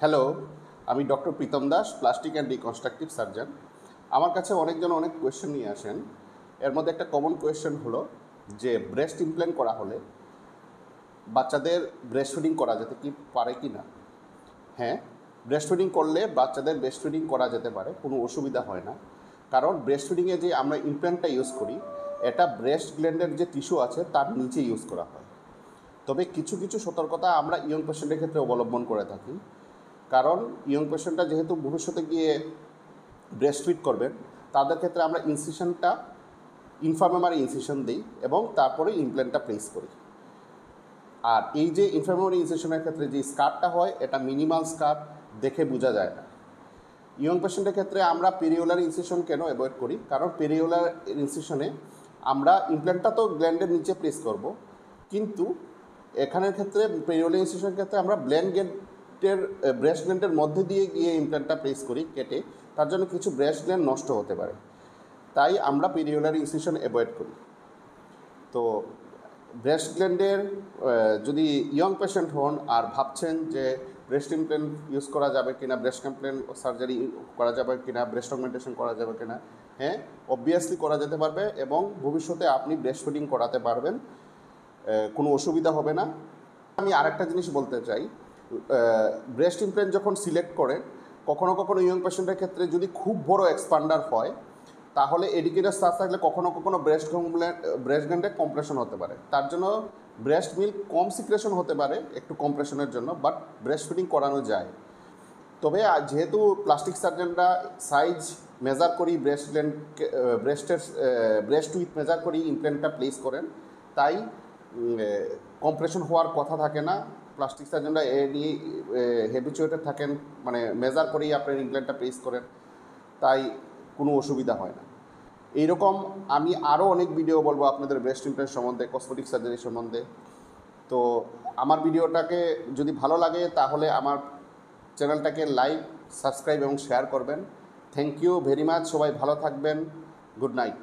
Hello, আমি doctor Pritam Das, plastic and reconstructive surgeon. আমার কাছে অনেকজন অনেক কোয়েশ্চেন নিয়ে আসেন। এর মধ্যে একটা কমন কোয়েশ্চেন হলো যে ব্রেস্ট ইমপ্ল্যান্ট করা হলে বাচ্চাদের ব্রেস্ট ফিডিং করা যেতে কি পারে কি না। হ্যাঁ, ব্রেস্ট ফিডিং করলে বাচ্চাদের ব্রেস্ট ফিডিং করা যেতে পারে, কোনো অসুবিধা হয় না। কারণ ব্রেস্ট ফিডিংয়ে যে আমরা ইমপ্ল্যান্টটা ইউজ করি, এটা ব্রেস্ট গ্ল্যান্ডের যে টিস্যু আছে তার নিচে ইউজ করা হয়। তবে কিছু কিছু সতর্কতা আমরা ইয়ং পেশেন্টের ক্ষেত্রে অবলম্বন করে থাকি। কারণ ইয়ং পেশেন্টরা যেহেতু ভবিষ্যতে গিয়ে ব্রেস্ট ফিড করবেন, তাদের ক্ষেত্রে আমরা ইনসিশনটা ইনফার্মেমারি ইনসিশন দিই এবং তারপরে ইমপ্ল্যান্টটা প্লেস করি। আর এই যে ইনফার্মেমারি ইনসিশনের ক্ষেত্রে যে স্কারটা হয়, এটা মিনিমাল স্কার, দেখে বোঝা যায় না। ইয়ং পেশেন্টের ক্ষেত্রে আমরা পেরিওলার ইনসিশন কেন অ্যাভয়েড করি? কারণ পেরিওলার ইনসিশনে আমরা ইমপ্ল্যান্টটা তো গ্ল্যান্ডের নিচে প্লেস করব, কিন্তু এখানের ক্ষেত্রে পেরিওলার ইনসিশনের ক্ষেত্রে আমরা ব্রেস্ট গ্ল্যান্ডের মধ্যে দিয়ে গিয়ে ইমপ্ল্যান্টটা প্লেস করি কেটে। তার জন্য কিছু ব্রেস্ট গ্ল্যান্ড নষ্ট হতে পারে, তাই আমরা পেরিওলার ইনসিশন অ্যাভয়েড করি। তো ব্রেস্ট গ্ল্যান্ডের যদি ইয়ং পেশেন্ট হন আর ভাবছেন যে ব্রেস্ট ইমপ্ল্যান্ট ইউজ করা যাবে কিনা, ব্রেস্ট ইমপ্ল্যান্ট সার্জারি করা যাবে কিনা, ব্রেস্ট অগমেন্টেশন করা যাবে কিনা, হ্যাঁ, অবভিয়াসলি করা যেতে পারবে এবং ভবিষ্যতে আপনি ব্রেস্ট ফিডিং করাতে পারবেন, কোনো অসুবিধা হবে না। আমি আরেকটা জিনিস বলতে চাই, ব্রেস্ট ইমপ্ল্যান্ট যখন সিলেক্ট করেন, কখনো কখনো ইয়ং পেশেন্টের ক্ষেত্রে যদি খুব বড় এক্সপান্ডার হয়, তাহলে এডিকেটার সার্চ থাকলে কখনো কখনো ব্রেস্ট গ্ল্যান্ডে কম্প্রেশন হতে পারে। তার জন্য ব্রেস্ট মিল্ক কম সিক্রেশন হতে পারে একটু কম্প্রেশনের জন্য, বাট ব্রেস্ট ফিডিং করানো যায়। তবে যেহেতু প্লাস্টিক সার্জনরা সাইজ মেজার করি, ব্রেস্ট উইথ মেজার করি ইমপ্ল্যান্টটা প্লেস করেন, তাই কম্প্রেশন হওয়ার কথা থাকে না। প্লাস্টিক সার্জনরা এ নিয়ে হ্যাবিচুয়েটেড থাকেন, মানে মেজার করেই আপনার ইমপ্ল্যান্টটা প্লেস করেন, তাই কোনো অসুবিধা হয় না। এইরকম আমি আরও অনেক ভিডিও বলবো আপনাদের ব্রেস্ট ইমপ্ল্যান্ট সম্বন্ধে, কসমেটিক সার্জারি সম্বন্ধে। তো আমার ভিডিওটাকে যদি ভালো লাগে তাহলে আমার চ্যানেলটাকে লাইক, সাবস্ক্রাইব এবং শেয়ার করবেন। Thank you very much. সবাই ভালো থাকবেন। Good night.